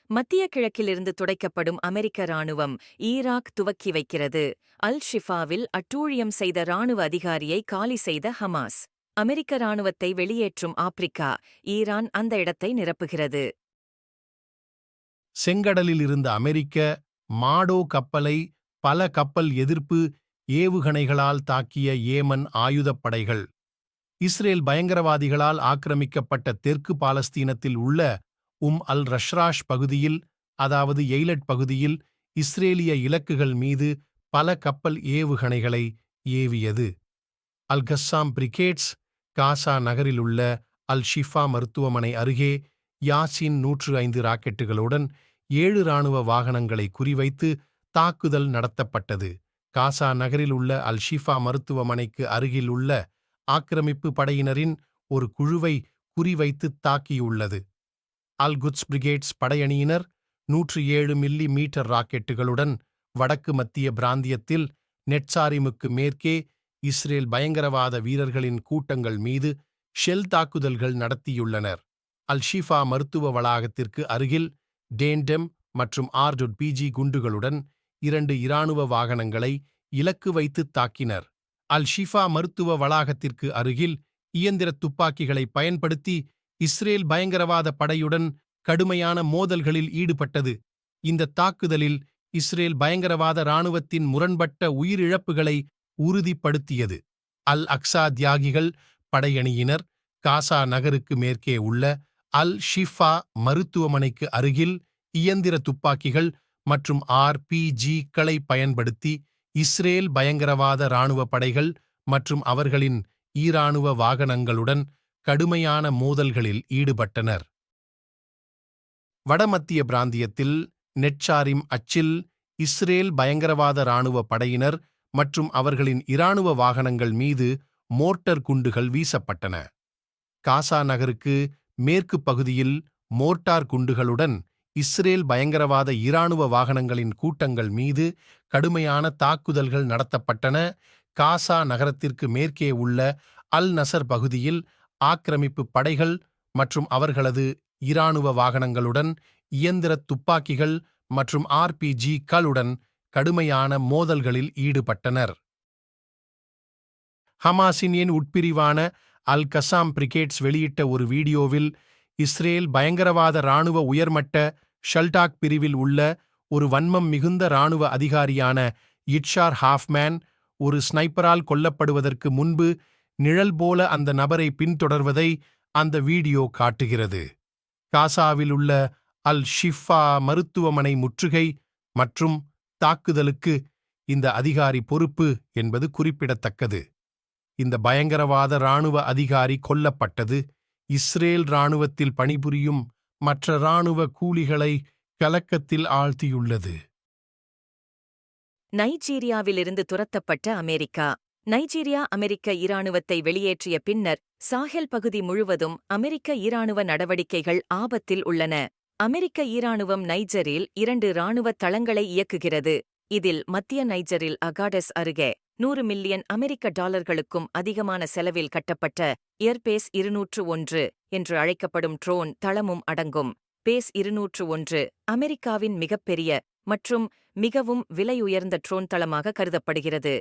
மத்திய கிழக்கிலிருந்து துடைக்கப்படும் அமெரிக்க ராணுவம் ஈராக் துவக்கி வைக்கிறது. அல் ஷிஃபாவில் அட்டூழியம் செய்த ராணுவ அதிகாரியை காலி செய்த ஹமாஸ். அமெரிக்க ராணுவத்தை வெளியேற்றும் ஆப்பிரிக்கா. ஈரான் அந்த இடத்தை நிரப்புகிறது. செங்கடலில் இருந்த அமெரிக்க மாடோ கப்பலை பல கப்பல் எதிர்ப்பு ஏவுகணைகளால் தாக்கிய ஏமன் ஆயுதப்படைகள். இஸ்ரேல் பயங்கரவாதிகளால் ஆக்கிரமிக்கப்பட்ட தெற்கு பாலஸ்தீனத்தில் உள்ள அல் ரஷ்ராஷ் பகுதியில், அதாவது எய்லட் பகுதியில் இஸ்ரேலிய இலக்குகள் மீது பல கப்பல் ஏவுகணைகளை ஏவியது. அல் கஸ்ஸாம் பிரிகேட்ஸ் காசா நகரிலுள்ள அல் ஷிஃபா மருத்துவமனை அருகே யாசின் 105 ராக்கெட்டுகளுடன் 7 இராணுவ வாகனங்களை குறிவைத்து தாக்குதல் நடத்தப்பட்டது. காசா நகரில் உள்ள அல் ஷிஃபா மருத்துவமனைக்கு அருகில் உள்ள ஆக்கிரமிப்பு படையினரின் ஒரு குழுவை குறிவைத்து தாக்கியுள்ளது. அல் குத்ஸ் பிரிகேட்ஸ் படையணியினர் 107 மில்லி ராக்கெட்டுகளுடன் வடக்கு மத்திய பிராந்தியத்தில் நெட்சாரிமுக்கு மேற்கே இஸ்ரேல் பயங்கரவாத வீரர்களின் கூட்டங்கள் மீது ஷெல் தாக்குதல்கள் நடத்தியுள்ளனர். அல் ஷிஃபா மருத்துவ வளாகத்திற்கு அருகில் டேன்டெம் மற்றும் ஆர்.பிஜி குண்டுகளுடன் 2 இராணுவ வாகனங்களை இலக்கு வைத்து தாக்கினர். அல் ஷிஃபா மருத்துவ வளாகத்திற்கு அருகில் இயந்திர துப்பாக்கிகளை பயன்படுத்தி இஸ்ரேல் பயங்கரவாத படையுடன் கடுமையான மோதல்களில் ஈடுபட்டது. இந்த தாக்குதலில் இஸ்ரேல் பயங்கரவாத இராணுவத்தின் முரண்பட்ட உயிரிழப்புகளை உறுதிப்படுத்தியது. அல் அக்ஸா தியாகிகள் படையணியினர் காசா நகருக்கு மேற்கே உள்ள அல் ஷிஃபா மருத்துவமனைக்கு அருகில் இயந்திர துப்பாக்கிகள் மற்றும் ஆர்.பி.ஜி.க்களை பயன்படுத்தி இஸ்ரேல் பயங்கரவாத இராணுவ படைகள் மற்றும் அவர்களின் ஈராணுவ வாகனங்களுடன் கடுமையான மோதல்களில் ஈடுபட்டனர். வடமத்திய பிராந்தியத்தில் நெட்சாரிம் அச்சில் இஸ்ரேல் பயங்கரவாத இராணுவ படையினர் மற்றும் அவர்களின் இராணுவ வாகனங்கள் மீது மோர்ட்டர் குண்டுகள் வீசப்பட்டன. காசா நகருக்கு மேற்கு பகுதியில் மோர்ட்டார் குண்டுகளுடன் இஸ்ரேல் பயங்கரவாத இராணுவ வாகனங்களின் கூட்டங்கள் மீது கடுமையான தாக்குதல்கள் நடத்தப்பட்டன. காசா நகரத்திற்கு மேற்கே உள்ள அல் நசர் பகுதியில் ஆக்கிரமிப்பு படைகள் மற்றும் அவர்களது இராணுவ வாகனங்களுடன் இயந்திர துப்பாக்கிகள் மற்றும் ஆர்.பி.ஜி.க்களுடன் கடுமையான மோதல்களில் ஈடுபட்டனர். ஹமாஸின் உட்பிரிவான அல் கசாம் பிரிகேட்ஸ் வெளியிட்ட ஒரு வீடியோவில் இஸ்ரேல் பயங்கரவாத இராணுவ உயர்மட்ட ஷல்டாக் பிரிவில் உள்ள ஒரு வன்மம் மிகுந்த இராணுவ அதிகாரியான இட்ஷார் ஹாஃப்மேன் ஒரு ஸ்னைப்பரால் கொல்லப்படுவதற்கு முன்பு நிழல் போல அந்த நபரை பின்தொடர்வதை அந்த வீடியோ காட்டுகிறது. காசாவில் உள்ள அல் ஷிஃபா மருத்துவமனை முற்றுகை மற்றும் தாக்குதலுக்கு இந்த அதிகாரி பொறுப்பு என்பது குறிப்பிடத்தக்கது. இந்த பயங்கரவாத இராணுவ அதிகாரி கொல்லப்பட்டது இஸ்ரேல் இராணுவத்தில் பணிபுரியும் மற்ற இராணுவ கூலிகளை கலக்கத்தில் ஆழ்த்தியுள்ளது. நைஜீரியாவிலிருந்து துரத்தப்பட்ட அமெரிக்கா. நைஜீரியா அமெரிக்க இராணுவத்தை வெளியேற்றிய பின்னர் சாஹெல் பகுதி முழுவதும் அமெரிக்க இராணுவ நடவடிக்கைகள் ஆபத்தில் உள்ளன. அமெரிக்க இராணுவம் நைஜரில் 2 இராணுவ தளங்களை இயக்குகிறது. இதில் மத்திய நைஜரில் அகாடஸ் அருகே $100 மில்லியன் அதிகமான செலவில் கட்டப்பட்ட ஏர்பேஸ் 201 என்று அழைக்கப்படும் ட்ரோன் தளமும் அடங்கும். பேஸ் 201 அமெரிக்காவின் மிகப்பெரிய மற்றும் மிகவும் விலையுயர்ந்த ட்ரோன் தளமாக கருதப்படுகிறது.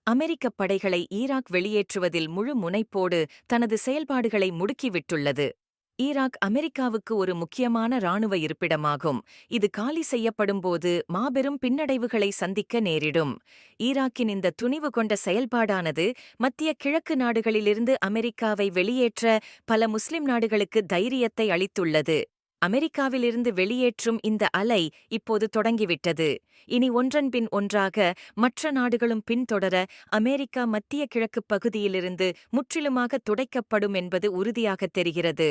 அமெரிக்கப் படைகளை ஈராக் வெளியேற்றுவதில் முழு முனைப்போடு தனது செயல்பாடுகளை முடுக்கிவிட்டுள்ளது. ஈராக் அமெரிக்காவுக்கு ஒரு முக்கியமான இராணுவ இருப்பிடமாகும். இது காலி செய்யப்படும்போது மாபெரும் பின்னடைவுகளை சந்திக்க நேரிடும். ஈராக்கின் இந்த துணிவு கொண்ட செயல்பாடானது மத்திய கிழக்கு நாடுகளிலிருந்து அமெரிக்காவை வெளியேற்ற பல முஸ்லிம் நாடுகளுக்கு தைரியத்தை அளித்துள்ளது. அமெரிக்காவிலிருந்து வெளியேற்றும் இந்த அலை இப்போது தொடங்கிவிட்டது. இனி ஒன்றன்பின் ஒன்றாக மற்ற நாடுகளும் பின்தொடர அமெரிக்கா மத்திய கிழக்குப் பகுதியிலிருந்து முற்றிலுமாக துடைக்கப்படும் என்பது உறுதியாகத் தெரிகிறது.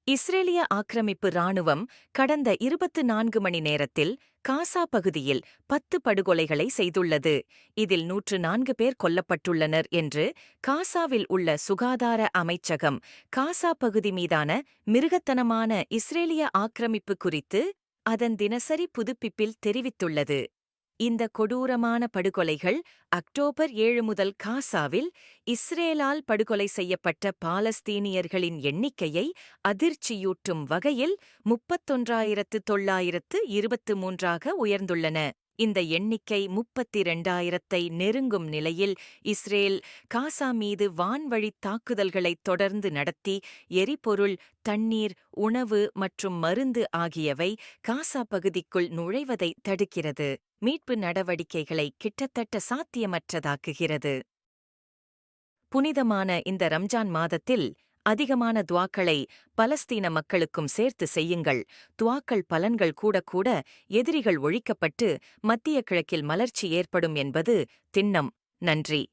இஸ்ரேலிய ஆக்கிரமிப்பு இராணுவம் கடந்த 24 மணி நேரத்தில் காசா பகுதியில் 10 படுகொலைகளை செய்துள்ளது. இதில் 104 பேர் கொல்லப்பட்டுள்ளனர் என்று காசாவில் உள்ள சுகாதார அமைச்சகம் காசா பகுதி மீதான மிருகத்தனமான இஸ்ரேலிய ஆக்கிரமிப்பு குறித்து அதன் தினசரி புதுப்பிப்பில் தெரிவித்துள்ளது. இந்த கொடூரமான படுகொலைகள் அக்டோபர் 7 முதல் காசாவில் இஸ்ரேலால் படுகொலை செய்யப்பட்ட பாலஸ்தீனியர்களின் எண்ணிக்கையை அதிர்ச்சியூட்டும் வகையில் 31,923ஆக உயர்ந்துள்ளன. இந்த எண்ணிக்கை 32,000ஐ நெருங்கும் நிலையில் இஸ்ரேல் காசா மீது வான்வழித் தாக்குதல்களைத் தொடர்ந்து நடத்தி எரிபொருள், தண்ணீர், உணவு மற்றும் மருந்து ஆகியவை காசா பகுதிக்குள் நுழைவதை தடுக்கிறது. மீட்பு நடவடிக்கைகளை கிட்டத்தட்ட சாத்தியமற்றதாக்குகிறது. புனிதமான இந்த ரம்ஜான் மாதத்தில் அதிகமான துவாக்களை பலஸ்தீன மக்களுக்கும் சேர்த்து செய்யுங்கள். துவாக்கள் பலன்கள் கூட எதிரிகள் ஒழிக்கப்பட்டு மத்திய கிழக்கில் மலர்ச்சி ஏற்படும் என்பது திண்ணம். நன்றி.